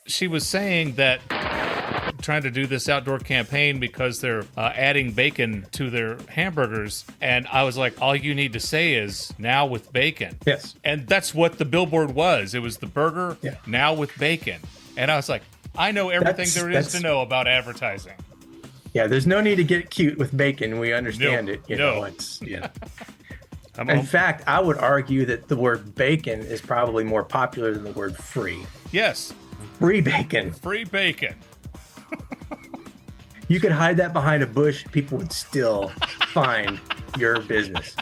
she was saying that trying to do this outdoor campaign because they're adding bacon to their hamburgers. And I was like, all you need to say is now with bacon. Yes. And that's what the billboard was. It was the burger now with bacon. And I was like, I know everything there is to know about advertising. Yeah, there's no need to get cute with bacon. We understand it. You know, it's In fact, I would argue that the word bacon is probably more popular than the word free. Yes. Free bacon. Free bacon. You could hide that behind a bush. People would still find your business.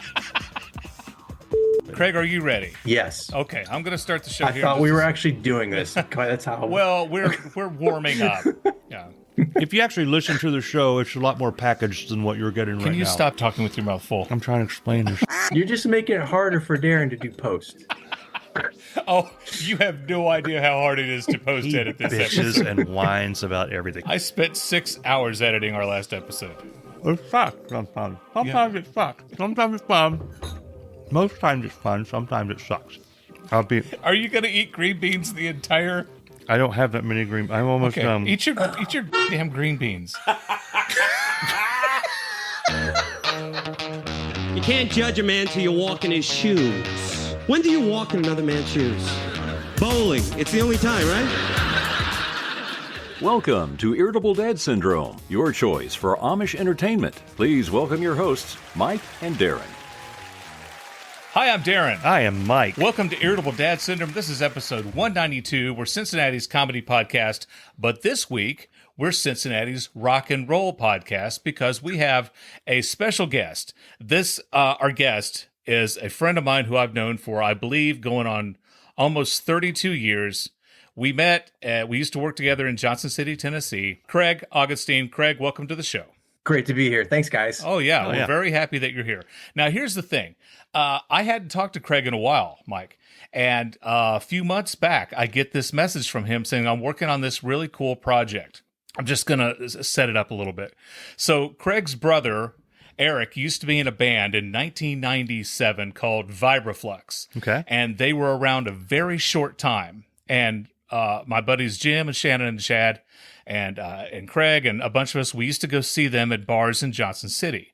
Craig, are you ready? Yes. Okay, I'm going to start the show I here. thought we were actually doing this. That's how. Well, we're warming up. Yeah. If you actually listen to the show, it's a lot more packaged than what you're getting right now. Can you stop talking with your mouth full? I'm trying to explain this. You're just making it harder for Darin to do post. Oh, you have no idea how hard it is to post edit this Bitches episode. and whines about everything. I spent 6 hours editing our last episode. It sucks sometimes. Sometimes it sucks. Sometimes it's fun. Most times it's fun. Sometimes it sucks. Are you going to eat green beans the entire... I don't have that many green. I'm almost done. Eat your damn green beans. You can't judge a man till you walk in his shoes. When do you walk in another man's shoes? Bowling. It's the only time, right? Welcome to Irritable Dad Syndrome, your choice for Amish entertainment. Please welcome your hosts, Mike and Darin. Hi, I'm Darin. I am Mike. Welcome to Irritable Dad Syndrome. This is episode 192. We're Cincinnati's comedy podcast, but this week we're Cincinnati's rock and roll podcast because we have a special guest. Our guest is a friend of mine who I've known for, I believe, going on almost 32 years. We met, we used to work together in Johnson City, Tennessee. Craig Augenstein. Craig, welcome to the show. Great to be here. Thanks, guys. Oh, yeah. We're very happy that you're here. Now, here's the thing. I hadn't talked to Craig in a while, Mike. And a few months back, I get this message from him saying, I'm working on this really cool project. I'm just going to set it up a little bit. So Craig's brother, Eric, used to be in a band in 1997 called Vibraflux. Okay. And they were around a very short time. And my buddies Jim and Shannon and Chad and Craig and a bunch of us, we used to go see them at bars in Johnson City.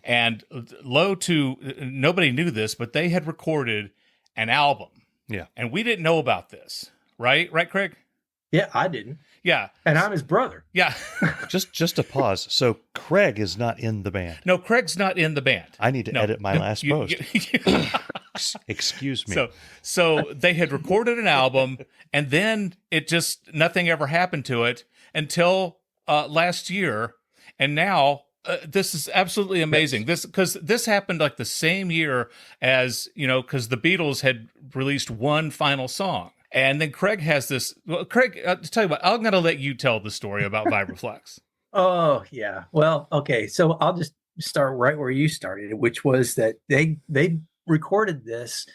And nobody knew this, but they had recorded an album. Yeah. And we didn't know about this, right? Right, Craig? Yeah, I didn't. Yeah. And I'm his brother. Yeah. Just a pause. So Craig is not in the band. No, Craig's not in the band. I need to edit my last post. Excuse me. So they had recorded an album, and then nothing ever happened to it until last year, and now this is absolutely amazing. This happened like the same year as because the Beatles had released one final song, and then Craig has this. Well, Craig, to tell you what, I'm going to let you tell the story about Vibraflux. Oh yeah. Well, okay. So I'll just start right where you started, which was that they recorded this.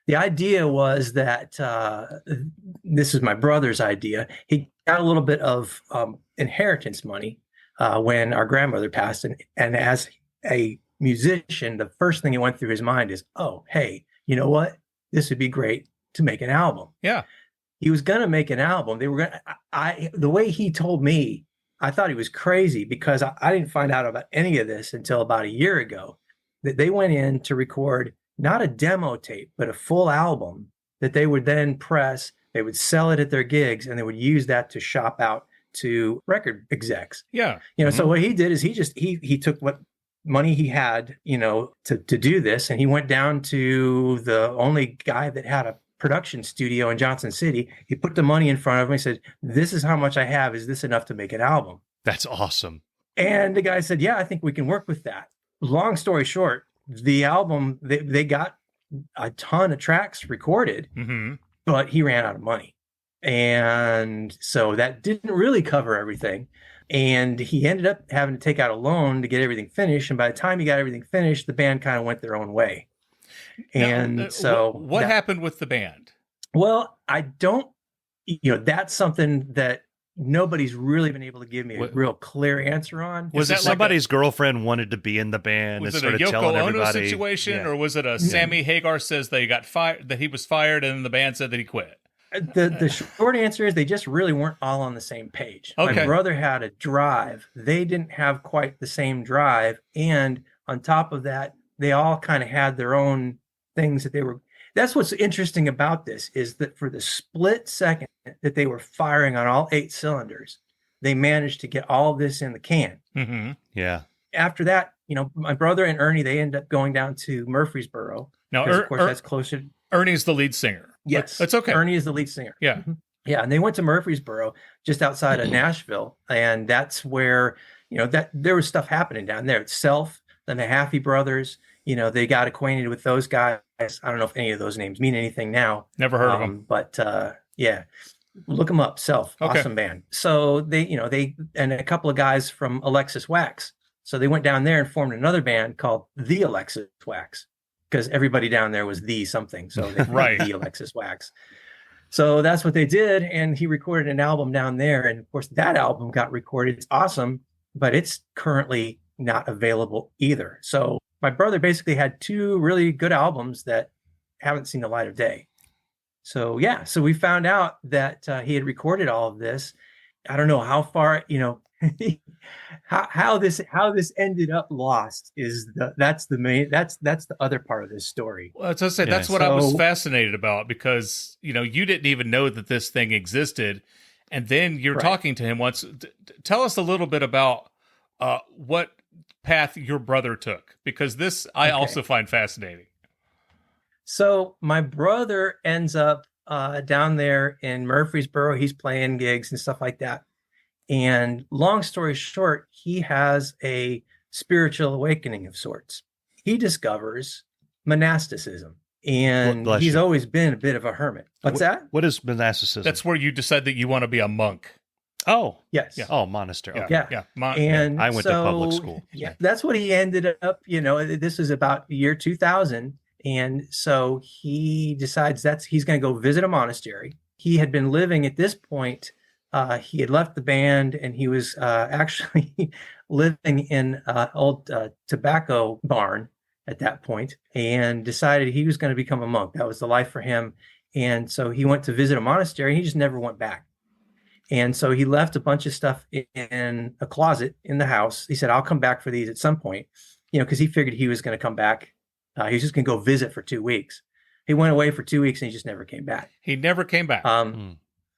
The idea was that this is my brother's idea. He got a little bit of inheritance money when our grandmother passed. And as a musician, the first thing that went through his mind is, oh, hey, you know what? This would be great to make an album. Yeah. He was going to make an album. They were going to, the way he told me, I thought he was crazy because I didn't find out about any of this until about a year ago, that they went in to record not a demo tape, but a full album that they would then press. They would sell it at their gigs, and they would use that to shop out to record execs. Yeah. So what he did is he took what money he had, to do this, and he went down to the only guy that had a production studio in Johnson City. He put the money in front of him. He said, "This is how much I have. Is this enough to make an album?" That's awesome. And the guy said, "Yeah, I think we can work with that." Long story short, the album, they got a ton of tracks recorded, but he ran out of money. And so that didn't really cover everything. And he ended up having to take out a loan to get everything finished. And by the time he got everything finished, the band kind of went their own way. And what happened with the band? Well, I don't, that's something that nobody's really been able to give me a real clear answer on. Was it somebody's girlfriend wanted to be in the band and was it started a telling Yoko Ono everybody? situation, or was it a Sammy Hagar says they got fired, that he was fired, and the band said that he quit? the short answer is they just really weren't all on the same page. Okay. My brother had a drive. They didn't have quite the same drive. And on top of that, they all kind of had their own things that they were. That's what's interesting about this is that for the split second that they were firing on all 8 cylinders, they managed to get all of this in the can. Mm-hmm. Yeah. After that, my brother and Ernie, they ended up going down to Murfreesboro. Now, Of course, that's closer. Ernie's the lead singer. Yes. That's okay. Ernie is the lead singer. Yeah. Mhm. Yeah. And they went to Murfreesboro just outside of Nashville. And that's where, that there was stuff happening down there. It's Self, then the Haffey brothers, they got acquainted with those guys. I don't know if any of those names mean anything now. Never heard of them. But yeah, look them up. Self, Okay. Awesome band. So they and a couple of guys from Alexis Wax. So they went down there and formed another band called The Alexis Wax, because everybody down there was the something. So they Right. The Alexis Wax. So that's what they did. And he recorded an album down there. And of course, that album got recorded. It's awesome, but it's currently not available either. So my brother basically had 2 really good albums that haven't seen the light of day. So yeah, so we found out that he had recorded all of this. I don't know how far, how this ended up lost that's the other part of this story. Well, as I said, that's what I was fascinated about, because you didn't even know that this thing existed, and then you're talking to him once. Tell us a little bit about what path your brother took, because this I also find fascinating. So my brother ends up down there in Murfreesboro. He's playing gigs and stuff like that. And long story short, he has a spiritual awakening of sorts. He discovers monasticism, and he's always been a bit of a hermit. What's that? What is monasticism? That's where you decide that you want to be a monk. Oh, yes. Yeah. Oh, monastery. Okay. Yeah. And I went to public school. Yeah, that's what he ended up. This is about the year 2000, and so he decides he's going to go visit a monastery. He had been living at this point. He had left the band, and he was actually living in an old tobacco barn at that point, and decided he was going to become a monk. That was the life for him. And so he went to visit a monastery. He just never went back. And so he left a bunch of stuff in a closet in the house. He said, I'll come back for these at some point, because he figured he was going to come back. He was just going to go visit for 2 weeks. He went away for 2 weeks and he just never came back. He never came back.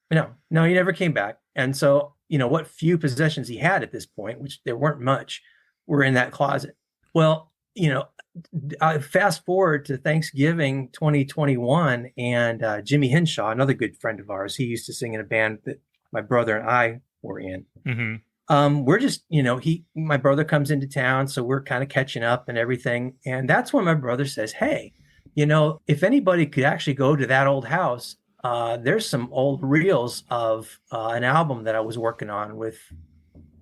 No, he never came back. And so, what few possessions he had at this point, which there weren't much, were in that closet. Well, fast forward to Thanksgiving 2021, and Jimmy Henshaw, another good friend of ours, he used to sing in a band that my brother and I were in. Mm-hmm. We're just, my brother comes into town, so we're kind of catching up and everything. And that's when my brother says, hey, if anybody could actually go to that old house, there's some old reels of an album that I was working on with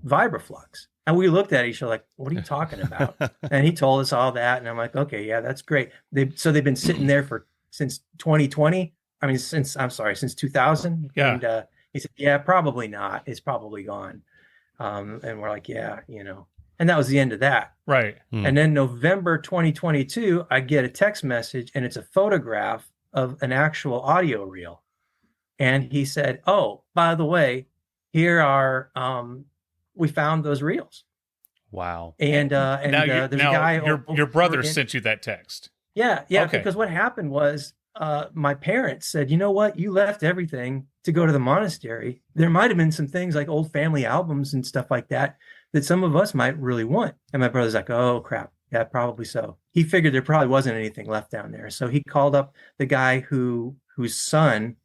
Vibraflux. And we looked at each other like, what are you talking about? And he told us all that. And I'm like, okay, yeah, that's great. They've been sitting there since 2020. I mean, since 2000. Yeah. And he said, yeah, probably not. It's probably gone. And we're like, yeah, and that was the end of that. Right. And then November 2022, I get a text message, and it's a photograph of an actual audio reel. And he said, oh, by the way, here are, we found those reels. Wow. And there's a guy. Your brother sent you that text. Yeah. Okay. Because what happened was, my parents said, you know what? You left everything to go to the monastery. There might have been some things like old family albums and stuff like that some of us might really want. And my brother's like, oh, crap. Yeah, probably so. He figured there probably wasn't anything left down there. So he called up the guy whose son,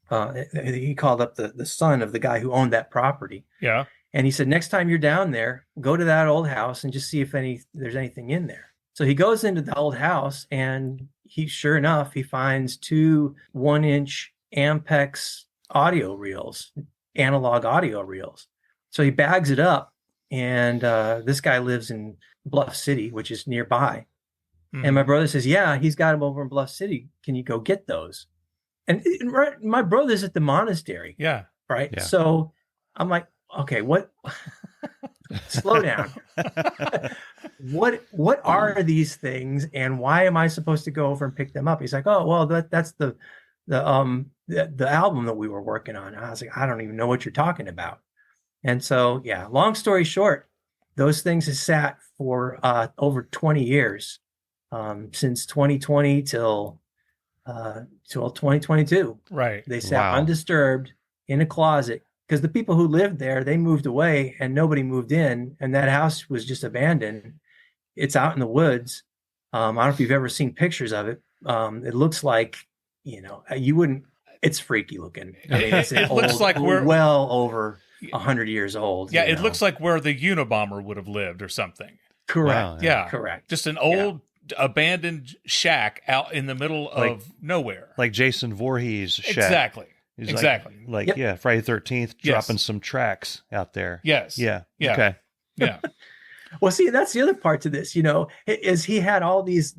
he called up the son of the guy who owned that property. Yeah. And he said, next time you're down there, go to that old house and just see if there's anything in there. So he goes into the old house, and sure enough, he finds 2 1-inch Ampex audio reels, analog audio reels. So he bags it up, and this guy lives in Bluff City, which is nearby. Mm-hmm. And my brother says, yeah, he's got them over in Bluff City. Can you go get those? And my brother's at the monastery. Yeah. Right. Yeah. So I'm like, okay, what? Slow down. What are these things, and why am I supposed to go over and pick them up? He's like, oh, well, that's the the album that we were working on. I was like, I don't even know what you're talking about. And so, yeah, long story short, those things have sat for over 20 years, since 2020 till 2022. Right. They sat Wow. undisturbed in a closet because the people who lived there, they moved away and nobody moved in, and that house was just abandoned. It's out in the woods. I don't know if you've ever seen pictures of it. It looks like, you wouldn't. It's freaky looking. I mean, it's It looks like we're- well over 100 years old. Yeah, it looks like where the Unabomber would have lived or something. correct. Wow. Yeah. Correct. Just an old abandoned shack out in the middle Like- of nowhere. Like Jason Voorhees' shack. Exactly. He's Exactly. Like Yep. yeah, Friday the 13th, Yes. dropping some tracks out there. Yes. Yeah. Yeah. Okay. Yeah. Well, see, that's the other part to this, is he had all this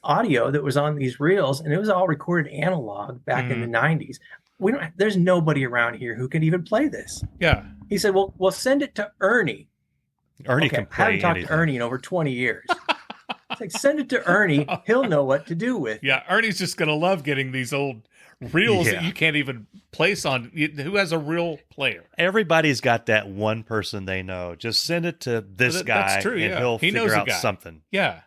audio that was on these reels, and it was all recorded analog back in the 90s. There's nobody around here who can even play this. Yeah. He said, well, send it to Ernie. Ernie Okay, can I haven't play talked anything. to Ernie in over 20 years. It's like, send it to Ernie. He'll know what to do with. Yeah. Ernie's just going to love getting these old reels that Yeah. you can't even place on. Who has a real player? Everybody's got that one person they know. Just send it to this Well, guy, that's true, and yeah. he'll He knows figure a out guy. something. Yeah.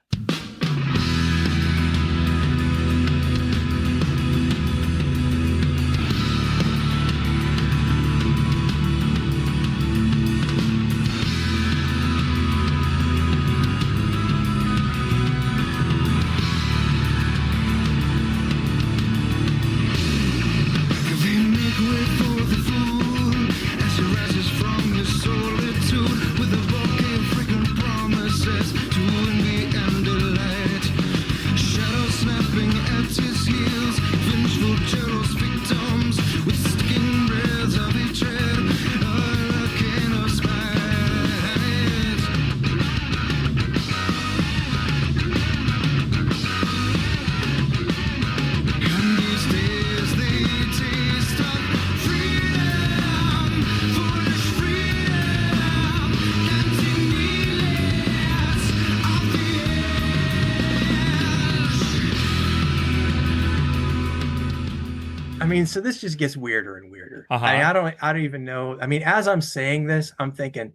I mean, so this just gets weirder and weirder. Uh-huh. I don't even know. I mean, as I'm saying this, I'm thinking,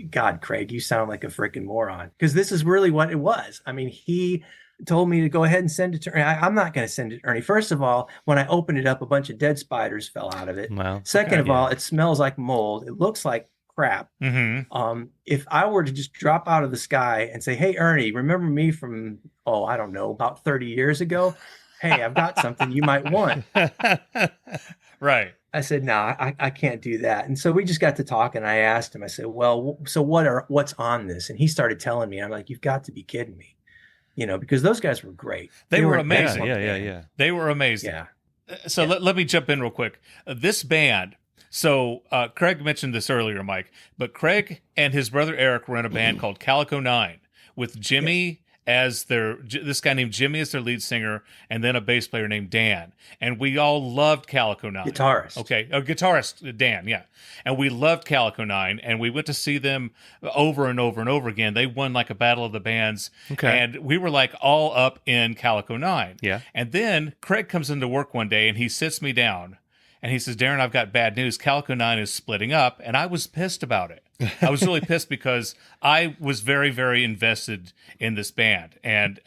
God, Craig, you sound like a freaking moron, because this is really what it was. I mean, he told me to go ahead and send it to Ernie. I'm not going to send it to Ernie. First of all, when I opened it up, a bunch of dead spiders fell out of it. Well, Second of yeah. all, it smells like mold. It looks like crap. Mm-hmm. If I were to just drop out of the sky and say, hey, Ernie, remember me from, I don't know, about 30 years ago? Hey, I've got something you might want. Right. I said, no, I can't do that. And so we just got to talk, and I asked him, I said, well, so what's on this? And he started telling me. I'm like, you've got to be kidding me. Because those guys were great. They were an amazing. excellent yeah, band. yeah. They were amazing. Yeah. So let me jump in real quick. This band. So Craig mentioned this earlier, Mike, but Craig and his brother Eric were in a band called Calico 9 with Jimmy as this guy named Jimmy as their lead singer, and then a bass player named Dan. And we all loved Calico 9. Guitarist. Okay, a guitarist, Dan, yeah. And we loved Calico 9, and we went to see them over and over and over again. They won like a battle of the bands, Okay. and we were like all up in Calico 9. Yeah. And then Craig comes into work one day, and he sits me down, and he says, Darin, I've got bad news. Calico 9 is splitting up, and I was pissed about it. I was really pissed because I was very, very invested in this band. And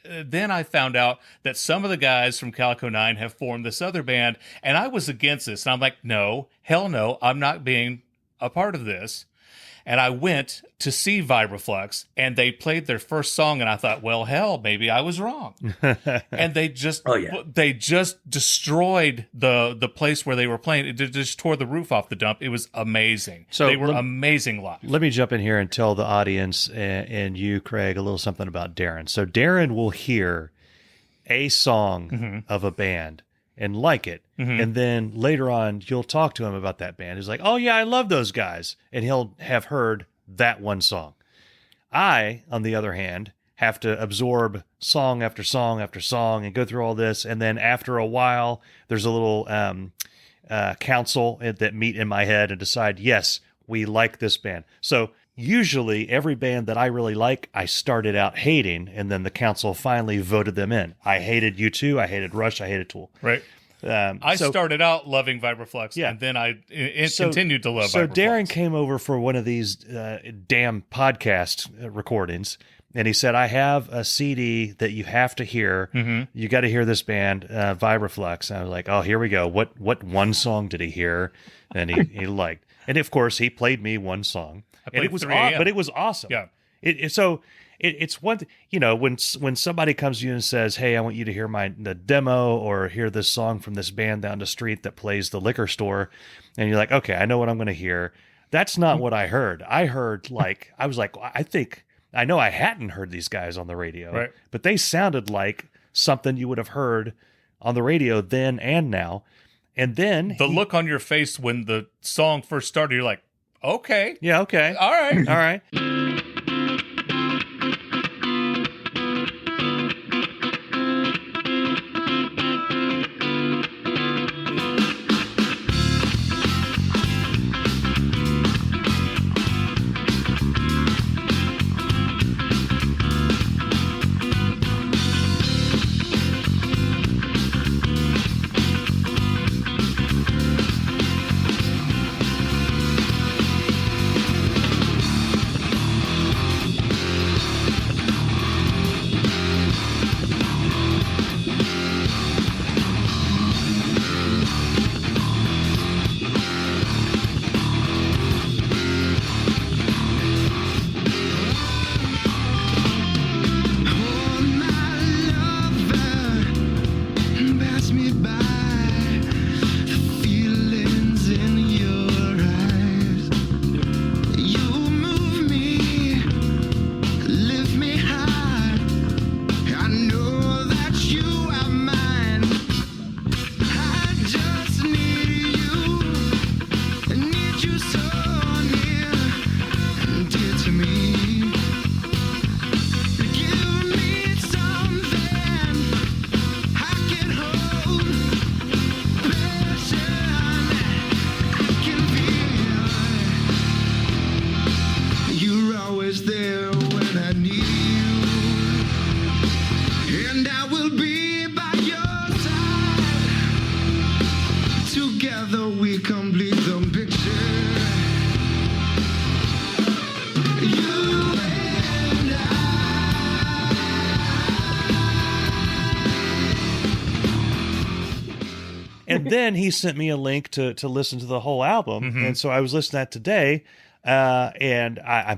then I found out that some of the guys from Calico 9 have formed this other band, and I was against this. And I'm like, no, hell no, I'm not being a part of this. And I went to see Vibraflux, and they played their first song, and I thought, well, hell, maybe I was wrong. And they just destroyed the place where they were playing. It just tore the roof off the dump. It was amazing. So they were amazing live. Let me jump in here and tell the audience and you, Craig, a little something about Darin. So Darin will hear a song of a band and like it. And then later on, you'll talk to him about that band. He's like, oh, yeah, I love those guys. And he'll have heard that one song. I, on the other hand, have to absorb song after song after song and go through all this. And then after a while, there's a little council that meet in my head and decide, yes, we like this band. So usually every band that I really like, I started out hating, and then the council finally voted them in. I hated U2, I hated Rush, I hated Tool. Right. I started out loving Vibraflux, and then I continued to love Vibraflux. So Darin came over for one of these damn podcast recordings, and he said, I have a CD that you have to hear. You got to hear this band, Vibraflux. And I was like, oh, here we go. What one song did he hear? And he liked. And, of course, he played me one song. And it was but it was awesome. Yeah. It's one, when somebody comes to you and says, hey, I want you to hear the demo or hear this song from this band down the street that plays the liquor store. And you're like, okay, I know what I'm going to hear. That's not what I heard. I heard I know I hadn't heard these guys on the radio, right, but they sounded like something you would have heard on the radio then and now. And then the look on your face when the song first started, you're like, okay. Yeah, okay. All right. All right. And then he sent me a link to listen to the whole album. And so I was listening to that today. And I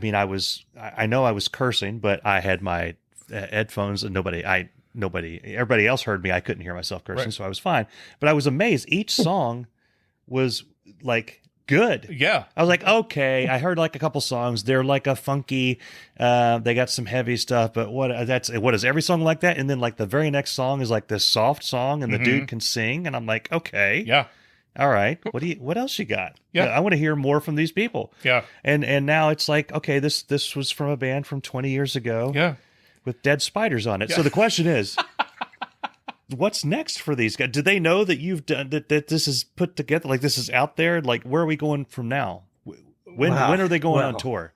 know I was cursing, but I had my headphones and everybody else heard me. I couldn't hear myself cursing, Right. so I was fine. But I was amazed. Each song was like good. Yeah. I was like, okay, I heard like a couple songs. They're like a funky, they got some heavy stuff, but what is every song like that? And then like the very next song is like this soft song and the dude can sing. And I'm like, okay. Yeah. All right. What else you got? Yeah. I want to hear more from these people. Yeah. And now it's like, okay, this was from a band from 20 years ago. Yeah. With dead spiders on it. So the question is, what's next for these guys? Do they know that you've done that this is put together? Like this is out there? Like where are we going from now? When are they going on tour?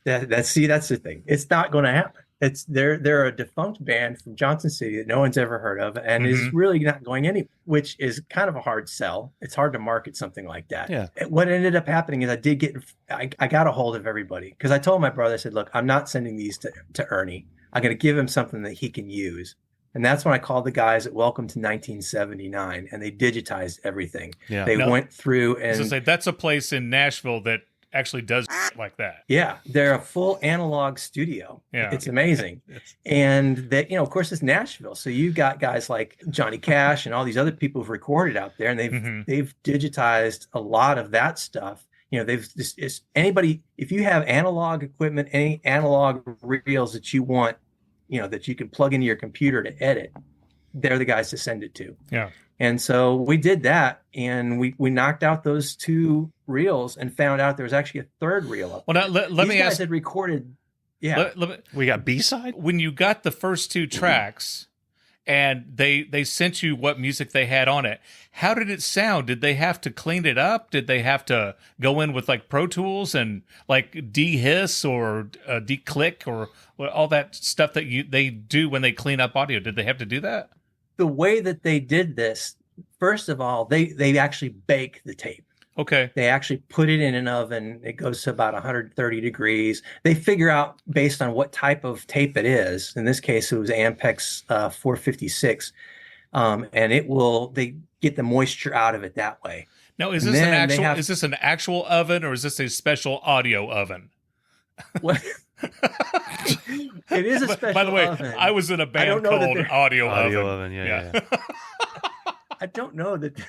That's the thing. It's not going to happen. They're a defunct band from Johnson City that no one's ever heard of and is really not going anywhere, which is kind of a hard sell. It's hard to market something like that. Yeah. What ended up happening is I got a hold of everybody because I told my brother, I said, look, I'm not sending these to Ernie. I'm going to give him something that he can use. And that's when I called the guys at Welcome to 1979 and they digitized everything. Yeah. They went through and that's a place in Nashville that actually does like that. Yeah, they're a full analog studio. Yeah. It's amazing. And that, of course, it's Nashville. So you've got guys like Johnny Cash and all these other people who've recorded out there, and they've digitized a lot of that stuff. If you have analog equipment, any analog reels that you want, that you can plug into your computer to edit, they're the guys to send it to. Yeah. And so we did that, and we knocked out those two reels and found out there was actually a third reel up. Well, now let me ask. Had recorded. Yeah, we got B-side. When you got the first two tracks, and they sent you what music they had on it, how did it sound? Did they have to clean it up? Did they have to go in with like Pro Tools and like de-hiss or de-click or all that stuff that they do when they clean up audio? Did they have to do that? The way that they did this first of all, they actually bake the tape. Okay. They actually put it in an oven. It goes to about 130 degrees. They figure out based on what type of tape it is. In this case, it was Ampex 456, and they get the moisture out of it that way. Now, is And this then is this an actual oven or is this a special audio oven? What? It is a special By the way, oven. I was in a I band don't know that called they're- Audio Audio Oven. oven, yeah. I don't know that.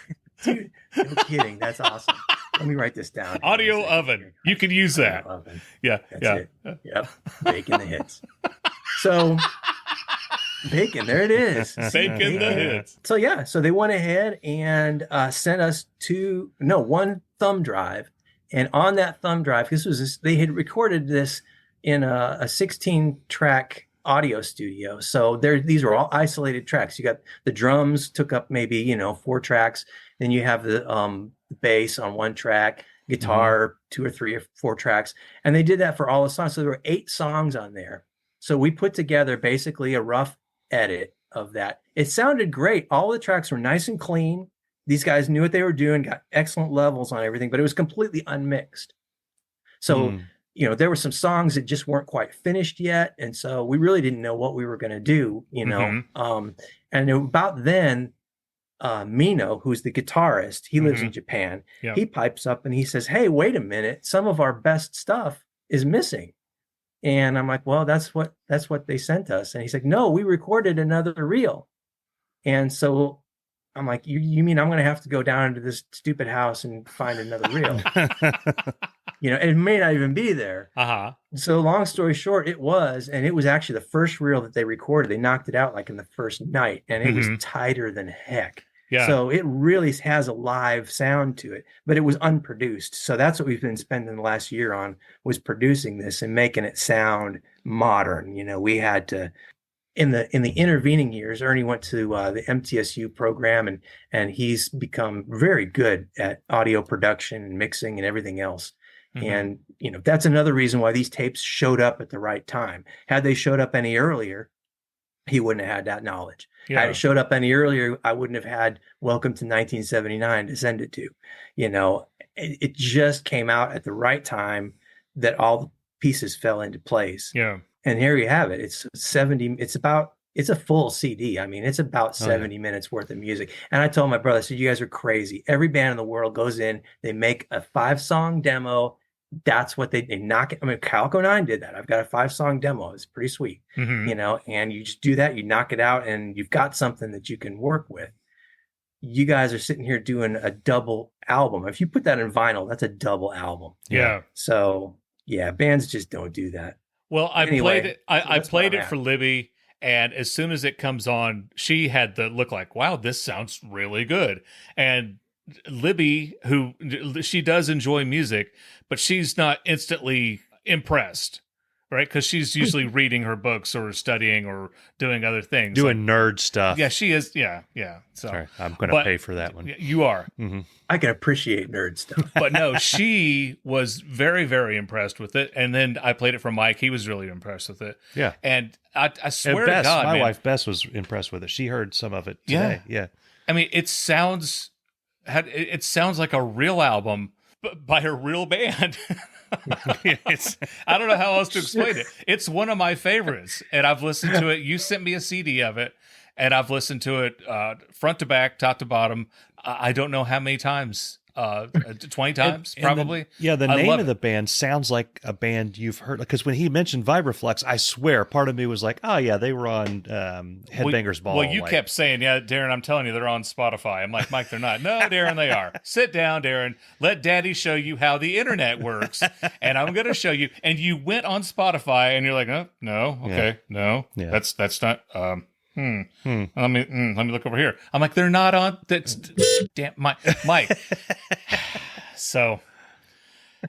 Dude, no kidding. That's awesome. Let me write this down. Audio oven. You can use that. Audio oven. Yeah. That's yeah. it. Yep. Bacon the hits. So bacon, there it is. Bacon the hits. So yeah, so they went ahead and sent us one thumb drive, and on that thumb drive, they had recorded this in a 16-track audio studio. So these were all isolated tracks. You got the drums took up maybe 4 tracks, then you have the bass on 1 track, guitar 2 or 3 or 4 tracks, and they did that for all the songs. So there were 8 songs on there. So we put together basically a rough edit of that. It sounded great. All the tracks were nice and clean. These guys knew what they were doing, got excellent levels on everything, but it was completely unmixed. So, there were some songs that just weren't quite finished yet. And so we really didn't know what we were going to do, and about then, Mino, who's the guitarist, he lives in Japan. Yeah. He pipes up and he says, "Hey, wait a minute. Some of our best stuff is missing." And I'm like, "Well, that's what they sent us." And he's like, "No, we recorded another reel." And so I'm like, you mean I'm going to have to go down into this stupid house and find another reel? And it may not even be there. Uh-huh. So long story short, it was actually the first reel that they recorded. They knocked it out like in the first night, and it was tighter than heck. Yeah. So it really has a live sound to it, but it was unproduced. So that's what we've been spending the last year on, was producing this and making it sound modern. We had to, in the intervening years, Ernie went to the MTSU program, and he's become very good at audio production and mixing and everything else. And that's another reason why these tapes showed up at the right time. Had they showed up any earlier, he wouldn't have had that knowledge. Yeah. Had it showed up any earlier, I wouldn't have had Welcome to 1979 to send it to. It just came out at the right time that all the pieces fell into place. Yeah. And here you have it. It's a full CD. I mean, it's about 70 minutes worth of music. And I told my brother, I said, "You guys are crazy. Every band in the world goes in, they make a 5-song demo. That's what they knock it. I mean, Calco 9 did that. I've got a 5-song demo. It's pretty sweet, and you just do that, you knock it out, and you've got something that you can work with. You guys are sitting here doing a double album. If you put that in vinyl, that's a double album. Yeah. So yeah, bands just don't do that. Well, I played it. I that's played where it I'm for Libby, and as soon as it comes on, she had the look like, "Wow, this sounds really good." And Libby, she does enjoy music, but she's not instantly impressed, right? Because she's usually reading her books or studying or doing other things, Doing nerd stuff. Yeah, she is. Yeah. So Sorry, I'm going to pay for that one. You are. I can appreciate nerd stuff. But no, she was very, very impressed with it. And then I played it for Mike. He was really impressed with it. Yeah. And I swear And Bess, to God, my man, wife Bess was impressed with it. She heard some of it today. Yeah. I mean, it sounds like a real album by a real band. I don't know how else to explain it. It's one of my favorites, and I've listened to it. You sent me a CD of it, and I've listened to it front to back, top to bottom. I don't know how many times. 20 times, probably. The name of the band sounds like a band you've heard. Because when he mentioned Vibraflux, I swear, part of me was like, "Oh yeah, they were on Headbangers Ball." Well, you kept saying, "Yeah, Darin, I'm telling you, they're on Spotify." I'm like, "Mike, they're not." No, Darin, they are. Sit down, Darin. Let Daddy show you how the internet works, and I'm going to show you. And you went on Spotify, and you're like, "Oh, no, okay, no, that's not." Let me look over here. I'm like, they're not on. That's damn Mike. So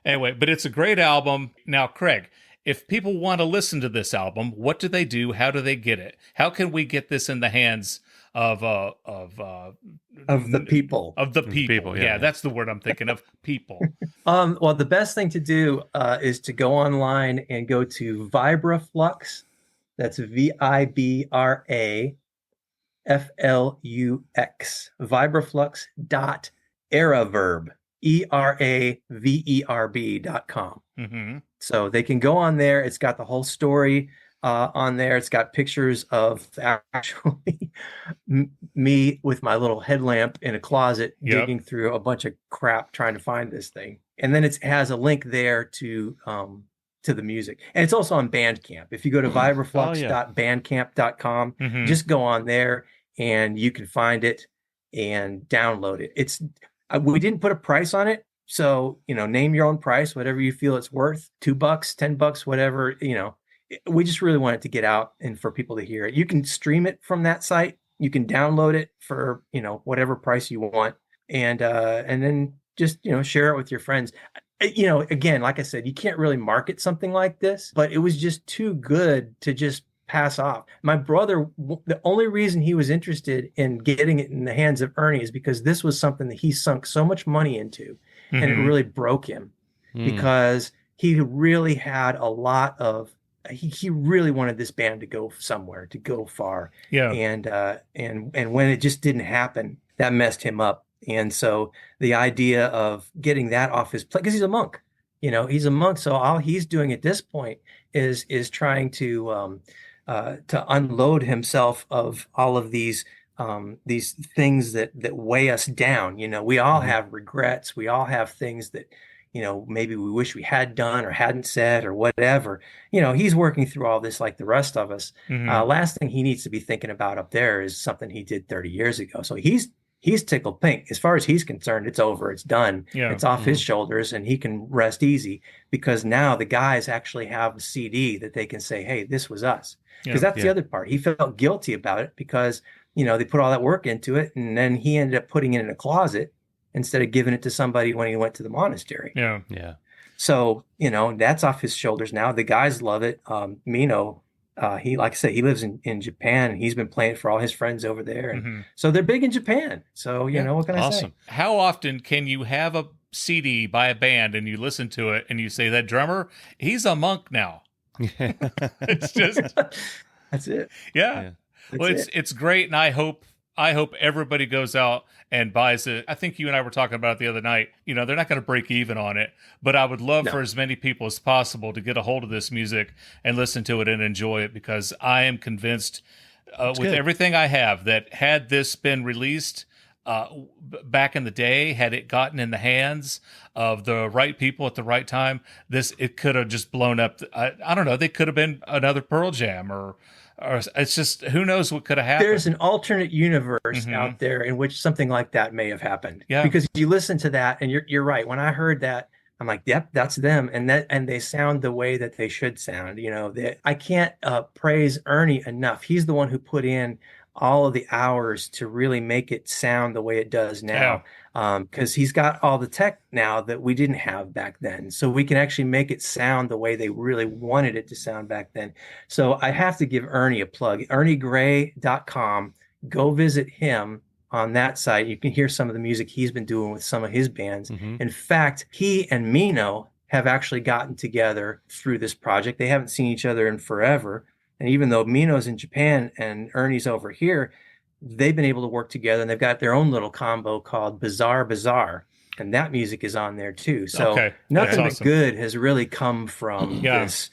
anyway, but it's a great album. Now, Craig, if people want to listen to this album, what do they do? How do they get it? How can we get this in the hands of the people? Of the people. Yeah, that's the word I'm thinking of. People. Well, the best thing to do is to go online and go to Vibraflux. That's Vibra Flux, Vibraflux.eraverb, ERAVERB.com. Mm-hmm. So they can go on there. It's got the whole story on there. It's got pictures of actually me with my little headlamp in a closet digging through a bunch of crap trying to find this thing. And then it has a link there to the music. And it's also on Bandcamp. If you go to vibraflux.bandcamp.com, just go on there and you can find it and download it. It's we didn't put a price on it. So, name your own price, whatever you feel it's worth, $2, $10, whatever, we just really want it to get out and for people to hear it. You can stream it from that site. You can download it for, whatever price you want. And then just, share it with your friends. Again, like I said, you can't really market something like this, but it was just too good to just pass off. My brother, the only reason he was interested in getting it in the hands of Ernie is because this was something that he sunk so much money into, and it really broke him because he really had a lot of, he really wanted this band to go somewhere, to go far. Yeah. And when it just didn't happen, that messed him up. And so the idea of getting that off his plate, because he's a monk, he's a monk. So all he's doing at this point is trying to unload himself of all of these things that weigh us down. We all have regrets. We all have things that, maybe we wish we had done or hadn't said or whatever. He's working through all this like the rest of us. Last thing he needs to be thinking about up there is something he did 30 years ago. So he's tickled pink. As far as he's concerned, it's over. It's done. Yeah. It's off his shoulders, and he can rest easy because now the guys actually have a CD that they can say, hey, this was us. Because that's the other part. He felt guilty about it because, they put all that work into it, and then he ended up putting it in a closet instead of giving it to somebody when he went to the monastery. Yeah. Yeah. So, that's off his shoulders now. The guys love it. Mino, he, like I said, he lives in Japan, and he's been playing it for all his friends over there. And so they're big in Japan. So, what can I say? How often can you have a CD by a band and you listen to it and you say, that drummer, he's a monk now? It's just, that's it. Yeah. Well, it's great. And I hope everybody goes out and buys it. I think you and I were talking about it the other night. They're not going to break even on it, but I would love for as many people as possible to get a hold of this music and listen to it and enjoy it, because I am convinced with everything I have that had this been released back in the day, had it gotten in the hands of the right people at the right time, it could have just blown up. I don't know. They could have been another Pearl Jam or it's just, who knows what could have happened. There's an alternate universe out there in which something like that may have happened. Yeah. Because you listen to that and you're right. When I heard that, I'm like, yep, that's them. And they sound the way that they should sound. I can't praise Ernie enough. He's the one who put in all of the hours to really make it sound the way it does now. Because he's got all the tech now that we didn't have back then. So we can actually make it sound the way they really wanted it to sound back then. So I have to give Ernie a plug. ErnieGray.com. Go visit him on that site. You can hear some of the music he's been doing with some of his bands. In fact, he and Mino have actually gotten together through this project. They haven't seen each other in forever. And even though Mino's in Japan and Ernie's over here, they've been able to work together, and they've got their own little combo called Bizarre Bazaar, and that music is on there too. So nothing but good has really come from this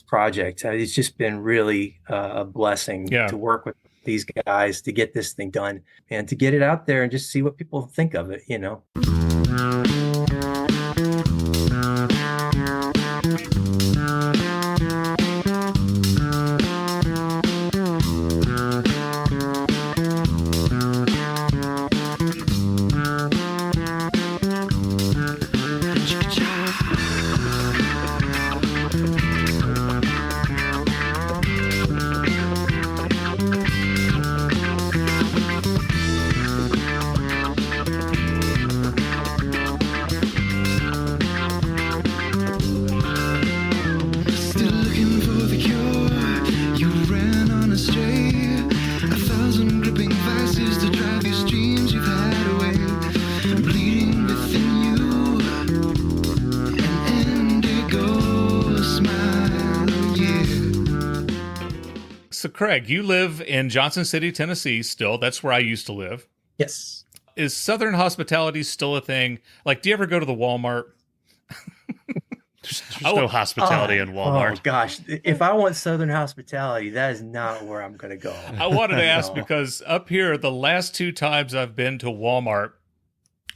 project. It's just been really a blessing to work with these guys to get this thing done and to get it out there and just see what people think of it, So, Craig, you live in Johnson City, Tennessee still. That's where I used to live. Yes. Is Southern hospitality still a thing? Like, do you ever go to the Walmart? There's no hospitality in Walmart. Oh gosh, if I want Southern hospitality, that is not where I'm going to go. I wanted to ask No. because up here, the last 2 times I've been to Walmart,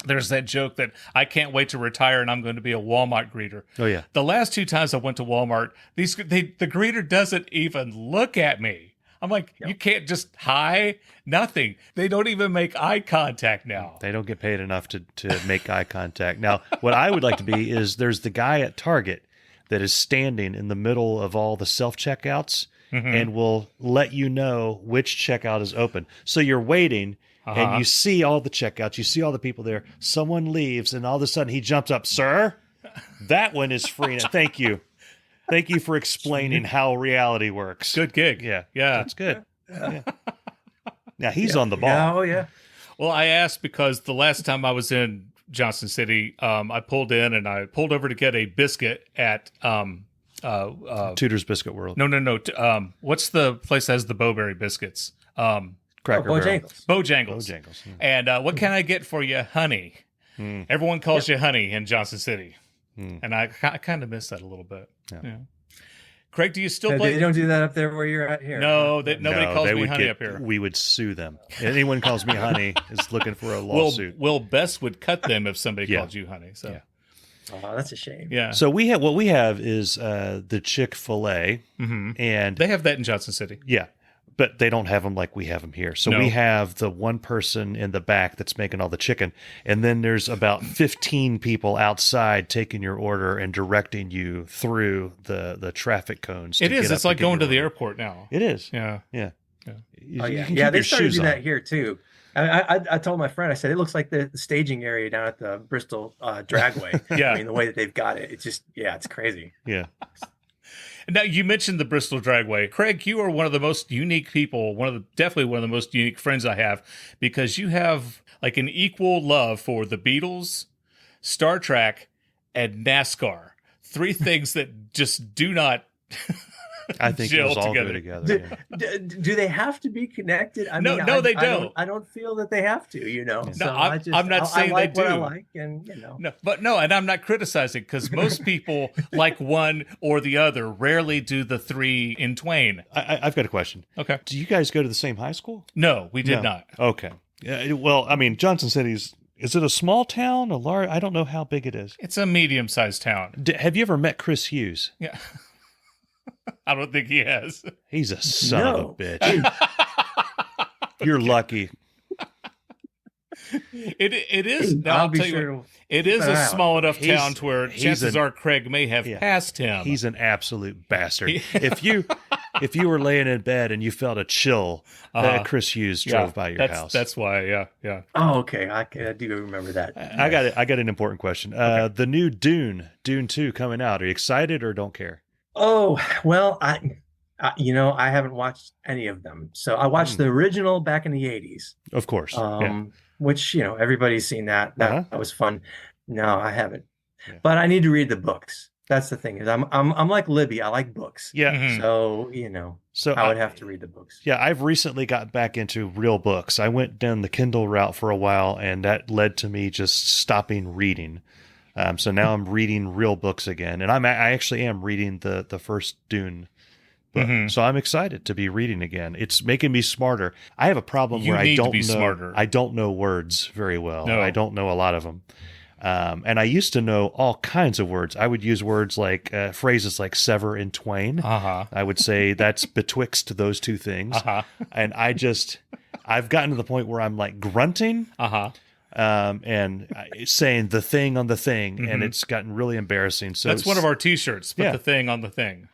there's that joke that I can't wait to retire and I'm going to be a Walmart greeter. Oh, yeah. The last 2 times I went to Walmart, the greeter doesn't even look at me. I'm like, you can't just hi, nothing. They don't even make eye contact now. They don't get paid enough to make eye contact. Now, what I would like to be is there's the guy at Target that is standing in the middle of all the self-checkouts and will let you know which checkout is open. So you're waiting and you see all the checkouts, you see all the people there. Someone leaves and all of a sudden he jumps up, "Sir, that one is free." Thank you. Thank you for explaining how reality works. Good gig. Yeah. Yeah. That's good. Yeah. Now he's on the ball. Yeah, oh yeah. Well, I asked because the last time I was in Johnson City, I pulled in and I pulled over to get a biscuit at Tudor's Biscuit World. No. What's the place that has the Bowberry biscuits? Cracker Barrel. Bojangles. Bojangles. Bojangles. And what can I get for you, honey? Everyone calls you honey in Johnson City. And I kind of miss that a little bit. Yeah. Craig, do you still play? They don't do that up there where you're at here. No, nobody calls they me would honey up here. We would sue them. Anyone calls me honey is looking for a lawsuit. Will Bess would cut them if somebody called you honey. So Oh, that's a shame. yeah. So what we have is the Chick-fil-A, and They have that in Johnson City. yeah, but they don't have them like we have them here. So No. we have the one person in the back that's making all the chicken, and then there's about 15 people outside taking your order and directing you through the traffic cones. It is. It's like going to the airport. airport now. It is. Yeah. Yeah. Oh, You yeah, can yeah. keep They your started to shoes do on. that here too. I told my friend, I said, it looks like the staging area down at the Bristol Dragway. Yeah. I mean, the way that they've got it, it's just, it's crazy. Yeah. Now, you mentioned the Bristol Dragway. Craig, you are one of the most unique people, definitely one of the most unique friends I have, because you have like an equal love for the Beatles, Star Trek, and NASCAR. 3 things that just do not I think gel those all go together. together. Yeah. Do they have to be connected? I No, mean, no, they don't. I don't feel that they have to, No, So I'm not saying I like they what I do. like, and and I'm not criticizing because most people like one or the other, rarely do the 3 in twain. I've got a question. Okay. Do you guys go to the same high school? No, we did No. not. Okay. Well, I mean, Johnson City's, is it a small town, a large? I don't know how big it is. It's a medium-sized town. Have you ever met Chris Hughes? Yeah. I don't think he has. He's a son of a No. bitch. You're lucky. It is. Now, I'll I'll be tell you sure. what, it is a small enough He's- town to where he's chances an- are Craig may have passed him. He's an absolute bastard. If you were laying in bed and you felt a chill, Chris Hughes drove by your house. That's why. Yeah. Oh, okay. I do remember that. I got an important question. The new Dune 2 coming out. Are you excited or don't care? Oh, well, I haven't watched any of them. So I watched the original back in the 80s, Of course. which, everybody's seen that. That was fun. No, I haven't. Yeah. But I need to read the books. That's the thing is I'm like Libby. I like books. Yeah. Mhm. So, I would have to read the books. Yeah, I've recently gotten back into real books. I went down the Kindle route for a while, and that led to me just stopping reading. So now I'm reading real books again, and I actually am reading the first Dune book. So I'm excited to be reading again. It's making me smarter. I have a problem You where need I to don't be know smarter. I don't know words very well. No. I don't know a lot of them. And I used to know all kinds of words. I would use words like phrases like sever and twain. I would say that's betwixt those 2 things. And I've gotten to the point where I'm like grunting. And saying the thing on the thing, and it's gotten really embarrassing. So That's one of our T-shirts. Put Yeah. the thing on the thing.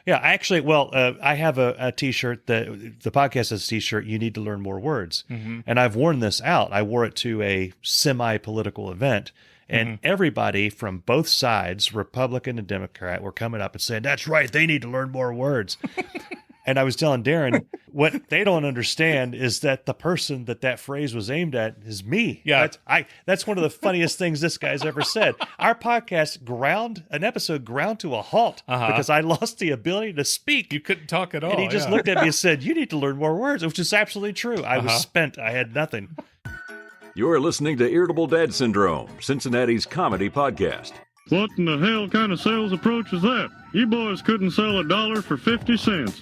Yeah, actually, I have a T-shirt that the podcast has a T-shirt. You need to learn more words, and I've worn this out. I wore it to a semi-political event, and everybody from both sides, Republican and Democrat, were coming up and saying, "That's right, they need to learn more words." And I was telling Darin, what they don't understand is that the person that phrase was aimed at is me. Yeah. That's one of the funniest things this guy's ever said. Our podcast an episode ground to a halt because I lost the ability to speak. You couldn't talk at all. And he just looked at me and said, "You need to learn more words," which is absolutely true. I was spent. I had nothing. You're listening to Irritable Dad Syndrome, Cincinnati's comedy podcast. What in the hell kind of sales approach is that? You boys couldn't sell $1 for 50 cents.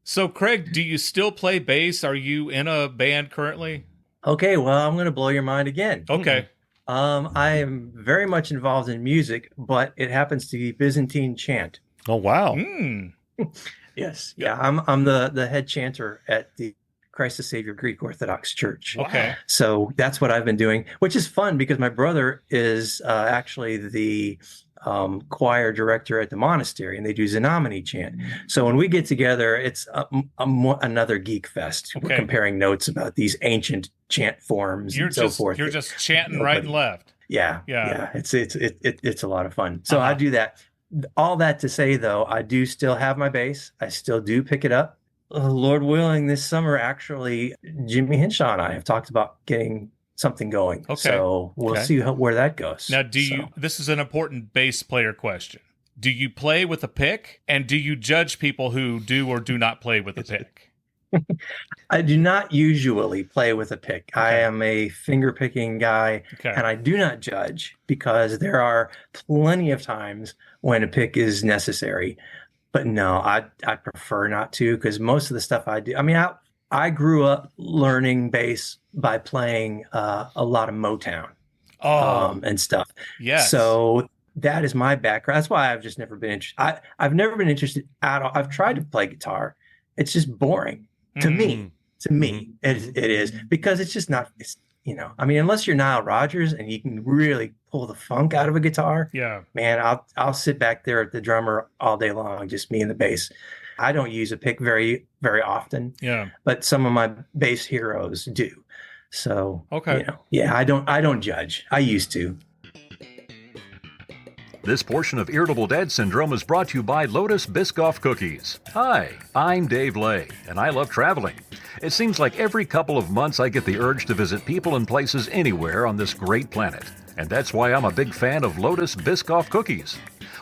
So, Craig, do you still play bass? Are you in a band currently? Okay, well, I'm going to blow your mind again. Okay. I am very much involved in music, but it happens to be Byzantine chant. Oh, wow. Yes. Yeah, I'm the head chanter at the Christ the Savior Greek Orthodox Church. Okay. So that's what I've been doing, which is fun because my brother is actually the choir director at the monastery, and they do Xenomany chant. So when we get together, it's another geek fest. Okay. We're comparing notes about these ancient chant forms and so forth. You're just chanting right and left. Yeah. It's a lot of fun. So I do that. All that to say, though, I do still have my bass. I still do pick it up. Lord willing, this summer, actually, Jimmy Henshaw and I have talked about getting something going. Okay. So we'll see where that goes. Now, this is an important bass player question. Do you play with a pick? And do you judge people who do or do not play with a pick? I do not usually play with a pick. Okay. I am a finger picking guy, and I do not judge because there are plenty of times when a pick is necessary. But no, I prefer not to because most of the stuff I do, I mean, I grew up learning bass by playing a lot of Motown and stuff. Yes. So that is my background. That's why I've just never been interested. I've never been interested at all. I've tried to play guitar. It's just boring to me. To me, it is because it's just not. I mean, unless you're Nile Rodgers and you can really pull the funk out of a guitar, man, I'll sit back there at the drummer all day long, just me and the bass. I don't use a pick very, very often. Yeah, but some of my bass heroes do. So I don't judge. I used to. This portion of Irritable Dad Syndrome is brought to you by Lotus Biscoff Cookies. Hi, I'm Dave Lay, and I love traveling. It seems like every couple of months I get the urge to visit people and places anywhere on this great planet. And that's why I'm a big fan of Lotus Biscoff Cookies.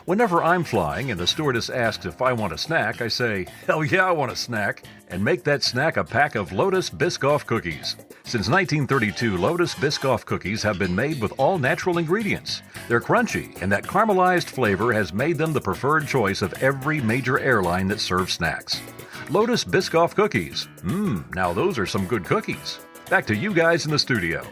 Whenever I'm flying and the stewardess asks if I want a snack, I say, hell yeah, I want a snack, and make that snack a pack of Lotus Biscoff Cookies. Since 1932, Lotus Biscoff Cookies have been made with all natural ingredients. They're crunchy, and that caramelized flavor has made them the preferred choice of every major airline that serves snacks. Lotus Biscoff Cookies. Now those are some good cookies. Back to you guys in the studio.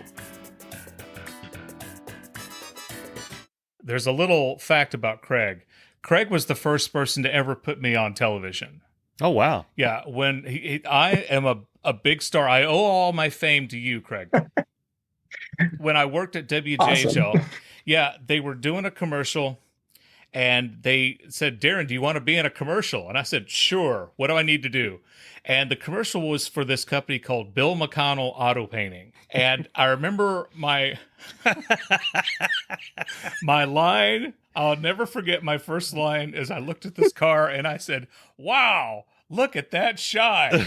There's a little fact about Craig. Craig was the first person to ever put me on television. Oh, wow. Yeah, when I am a big star. I owe all my fame to you, Craig. When I worked at WJHL, awesome. They were doing a commercial, and they said, Darin, do you want to be in a commercial? And I said, sure. What do I need to do? And the commercial was for this company called Bill McConnell Auto Painting. And I remember my line, I'll never forget my first line as I looked at this car and I said, wow, look at that shine.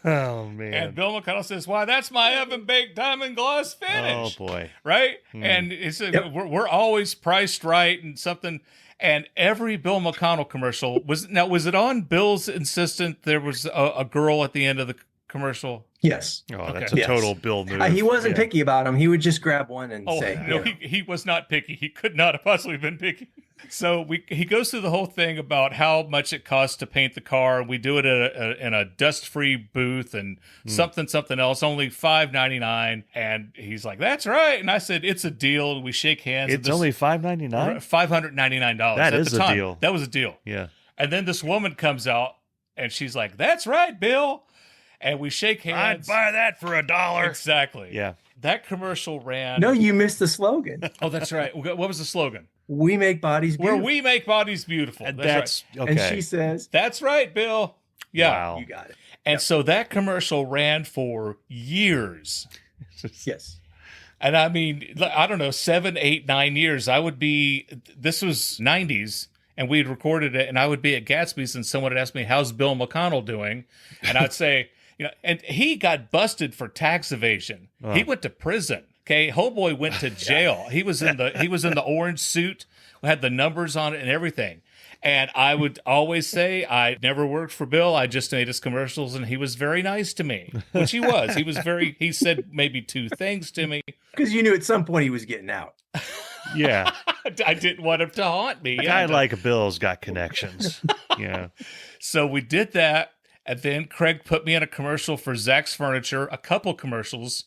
Oh, man. And Bill McConnell says, why, that's my oven baked diamond gloss finish. Oh, boy. Right? And he said, we're always priced right and something. And every Bill McConnell commercial was it on Bill's insistence there was a girl at the end of the commercial? Yes. Oh, that's a total Bill move. He wasn't picky about them. He would just grab one and say. No, he was not picky. He could not have possibly been picky. So he goes through the whole thing about how much it costs to paint the car. We do it in a dust-free booth and something else, only $5.99. And he's like, "That's right." And I said, "It's a deal." And we shake hands. It's only $5.99. $599. That is a deal. That was a deal. Yeah. And then this woman comes out and she's like, "That's right, Bill." And we shake hands. I'd buy that for $1. Exactly. Yeah. That commercial ran. No, you missed the slogan. Oh, that's right. What was the slogan? We make bodies beautiful. Where we make bodies beautiful. That's right. Okay. And she says, "That's right, Bill." Yeah. Wow. You got it. And so that commercial ran for years. Yes. And I mean, I don't know, 7, 8, 9 years. This was 90s. and we'd recorded it, and I would be at Gatsby's, and someone would ask me, "How's Bill McConnell doing?" And I'd say, and he got busted for tax evasion. Oh. He went to prison. Okay, homeboy went to jail. He was in the orange suit, had the numbers on it and everything. And I would always say, I never worked for Bill. I just made his commercials, and he was very nice to me, which he was. He said maybe 2 things to me. Because you knew at some point he was getting out. Yeah. I didn't want him to haunt me. A guy like Bill's got connections. Yeah. So we did that. And then Craig put me in a commercial for Zach's Furniture, a couple commercials.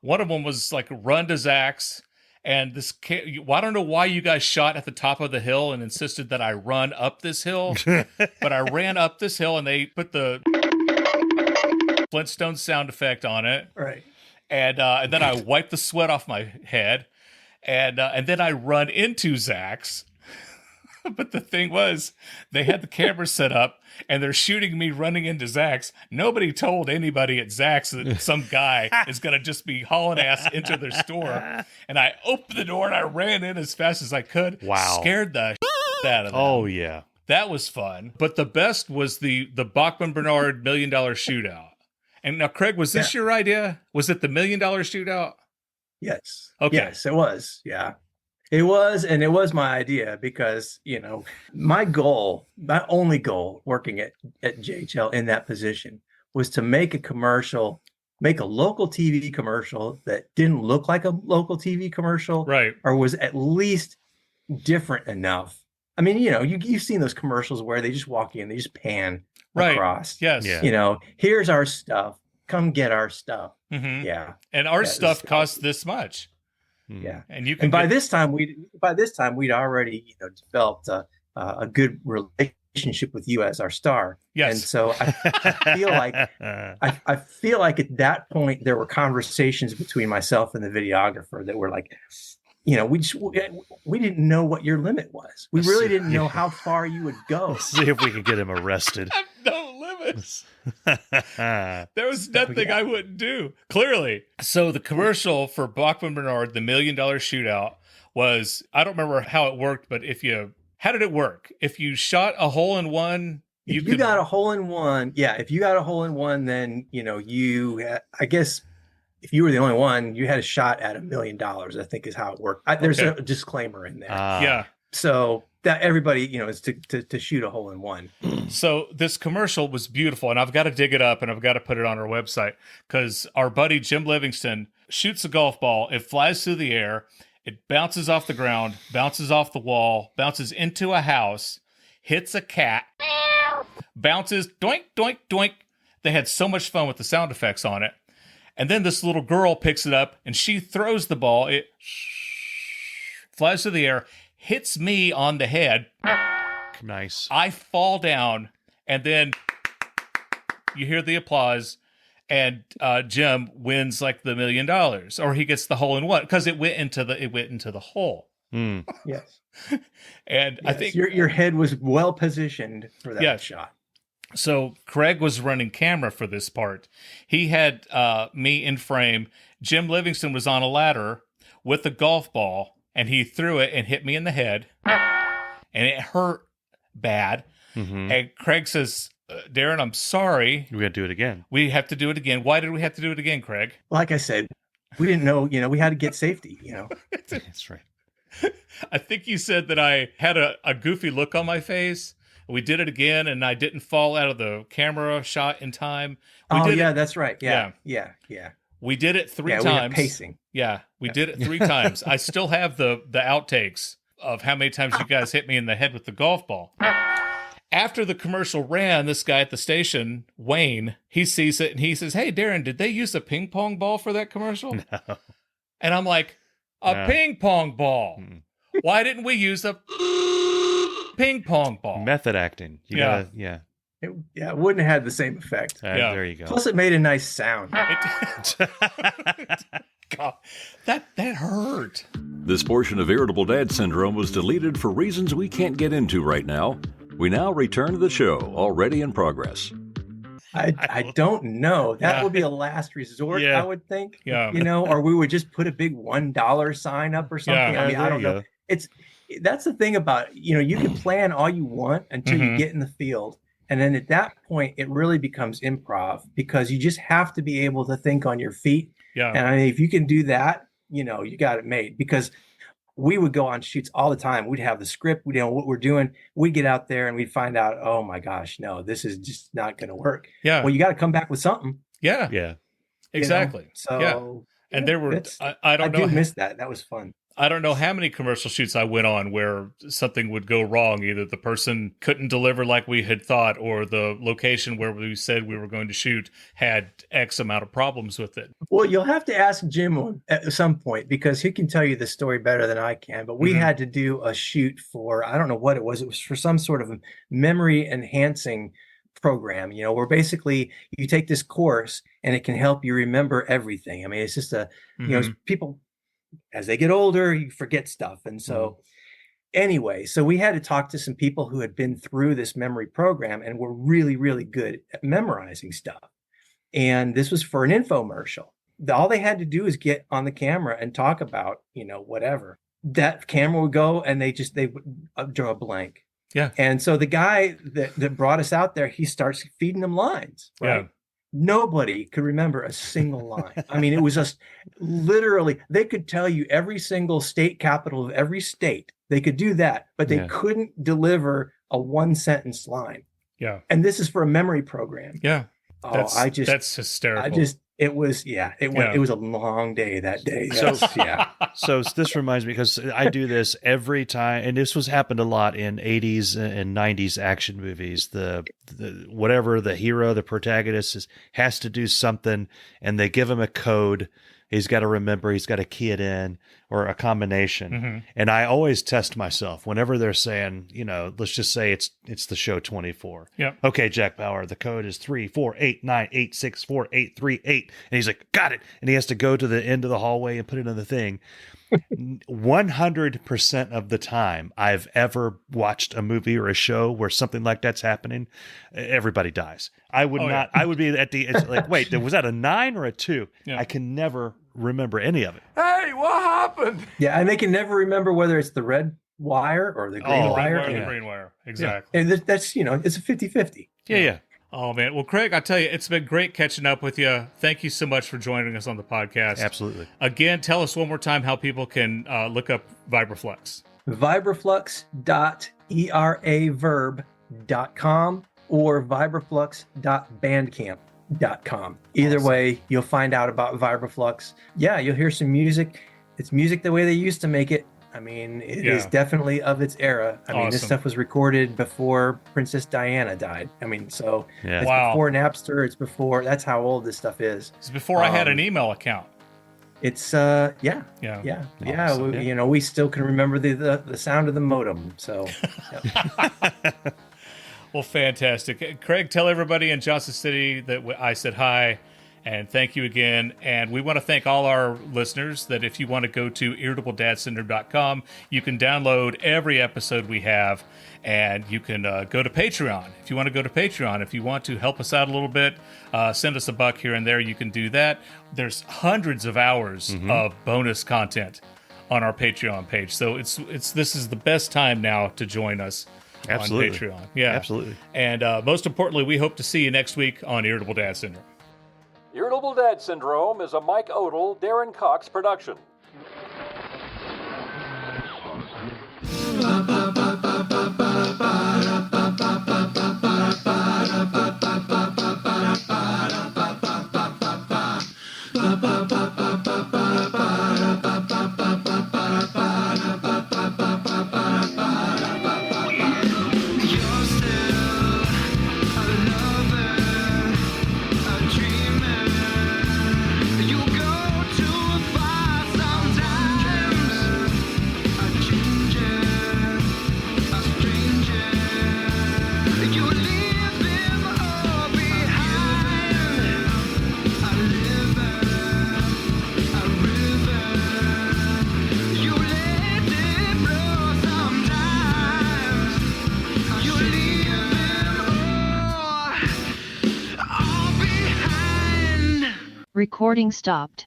One of them was like Run to Zach's. And I don't know why you guys shot at the top of the hill and insisted that I run up this hill. But I ran up this hill, and they put the Flintstone sound effect on it. Right. And then I wiped the sweat off my head. And then I run into Zach's. But the thing was, they had the camera set up, and they're shooting me running into Zach's. Nobody told anybody at Zach's that some guy is going to just be hauling ass into their store. And I opened the door, and I ran in as fast as I could. Wow. Scared the out of them. Oh, yeah. That was fun. But the best was the Bachman-Bernard $1 Million Shootout. And now, Craig, was this your idea? Was it the $1 Million Shootout? Yes. Okay. Yes, it was. Yeah. It was, and it was my idea because, my only goal working at JHL in that position was to make a local TV commercial that didn't look like a local TV commercial. Right. Or was at least different enough. I mean, you've seen those commercials where they just walk in, they just pan across. Yes. Yeah. Here's our stuff. Come get our stuff. Mm-hmm. Yeah. And our stuff costs this much. Yeah, and by this time we'd already developed a good relationship with you as our star. Yes, and so I feel like I feel like at that point there were conversations between myself and the videographer that were like, we didn't know what your limit was. We really didn't know how far you would go. See if we could get him arrested. No limits. There was nothing I wouldn't do, clearly. So the commercial for Bachman-Bernard, the $1 Million Shootout, was, I don't remember how it worked, but how did it work? If you shot a hole in one, if you got a hole in one, then, I guess if you were the only one, you had a shot at $1 million, I think is how it worked. There's a disclaimer in there. Yeah. So that everybody, is to shoot a hole in one. So this commercial was beautiful, and I've got to dig it up and I've got to put it on our website because our buddy Jim Livingston shoots a golf ball. It flies through the air. It bounces off the ground, bounces off the wall, bounces into a house, hits a cat, bounces, doink, doink, doink. They had so much fun with the sound effects on it. And then this little girl picks it up and she throws the ball. It flies through the air, hits me on the head. Nice. I fall down, and then you hear the applause, and Jim wins like the $1 million, or he gets the hole in one because it went into the hole. Mm. Yes. And I think your head was well positioned for that shot. So Craig was running camera for this part. He had me in frame. Jim Livingston was on a ladder with a golf ball, and he threw it and hit me in the head, and it hurt bad. Mm-hmm. And Craig says, Darin, I'm sorry. We got to do it again. We have to do it again. Why did we have to do it again, Craig? Like I said, we didn't know, we had to get safety, That's right. I think you said that I had a goofy look on my face. We did it again, and I didn't fall out of the camera shot in time. That's right. Yeah. We did it 3 times. We had pacing. Yeah, we did it 3 times. I still have the outtakes of how many times you guys hit me in the head with the golf ball. After the commercial ran, this guy at the station, Wayne, he sees it and he says, "Hey, Darin, did they use a ping pong ball for that commercial?" No. And I'm like, ping pong ball? Why didn't we use a ping pong ball? Method acting. You gotta. It wouldn't have had the same effect. There you go. Plus, it made a nice sound. God, that hurt. This portion of Irritable Dad Syndrome was deleted for reasons we can't get into right now. We now return to the show, already in progress. I don't know. That would be a last resort, I would think. Yeah. Or we would just put a big $1 sign up or something. Yeah, I mean, I don't know. that's the thing about, you can plan all you want until you get in the field. And then at that point, it really becomes improv because you just have to be able to think on your feet. Yeah. And I mean, if you can do that, you got it made, because we would go on shoots all the time. We'd have the script, we know what we're doing. We'd get out there and we'd find out, oh my gosh, no, this is just not going to work. Yeah. Well, you got to come back with something. Yeah. Yeah. Exactly. So, yeah. And there were, I don't know. I do miss that. That was fun. I don't know how many commercial shoots I went on where something would go wrong. Either the person couldn't deliver like we had thought, or the location where we said we were going to shoot had X amount of problems with it. Well, you'll have to ask Jim at some point, because he can tell you the story better than I can. But we had to do a shoot for, I don't know what it was. It was for some sort of memory enhancing program, where basically you take this course and it can help you remember everything. I mean, it's just people, as they get older, you forget stuff. And so anyway, so we had to talk to some people who had been through this memory program and were really, really good at memorizing stuff. And this was for an infomercial. All they had to do is get on the camera and talk about, whatever. That camera would go and they would draw a blank. Yeah. And so the guy that brought us out there, he starts feeding them lines. Right? Yeah. Nobody could remember a single line. I mean, it was just literally, they could tell you every single state capital of every state. They could do that, but they couldn't deliver a 1-sentence line. Yeah. And this is for a memory program. Yeah. Oh, that's hysterical. It was a long day that day. So this reminds me, because I do this every time, and this happened a lot in 80s and 90s action movies. The whatever the hero, the protagonist has to do something, and they give him a code. He's got to remember, he's got to key it in, or a combination. And I always test myself whenever they're saying, let's just say it's the show 24. Yeah. Okay, Jack Bauer, the code is 34898648338. And he's like, got it. And he has to go to the end of the hallway and put it in the thing. 100% of the time I've ever watched a movie or a show where something like that's happening, everybody dies. I would not. I would be at it's like, wait, was that a 9 or a 2? Yeah. I can never remember any of it. Hey, what happened? Yeah, and they can never remember whether it's the red wire or the green wire. The green wire, exactly. Yeah. And that's it's a 50-50. Yeah. Oh, man. Well, Craig, I tell you, it's been great catching up with you. Thank you so much for joining us on the podcast. Absolutely. Again, tell us one more time how people can look up Vibraflux. Vibraflux.eraverb.com or vibraflux.bandcamp.com. Either way, you'll find out about Vibraflux. Yeah, you'll hear some music. It's music the way they used to make it. I mean, it is definitely of its era. I mean, this stuff was recorded before Princess Diana died. I mean, so it's before Napster. It's before, that's how old this stuff is. It's before I had an email account. It's awesome. We still can remember the sound of the modem. So, Well, fantastic. Craig, tell everybody in Johnson City that I said hi. And thank you again. And we want to thank all our listeners that if you want to go to irritabledadsyndrome.com, you can download every episode we have, and you can go to Patreon. If you want to go to Patreon, if you want to help us out a little bit, send us a buck here and there, you can do that. There's hundreds of hours of bonus content on our Patreon page. So this is the best time now to join us on Patreon. Yeah, absolutely. And most importantly, we hope to see you next week on Irritable Dad Syndrome. Irritable Dad Syndrome is a Mike Odell, Darin Cox production. Recording stopped.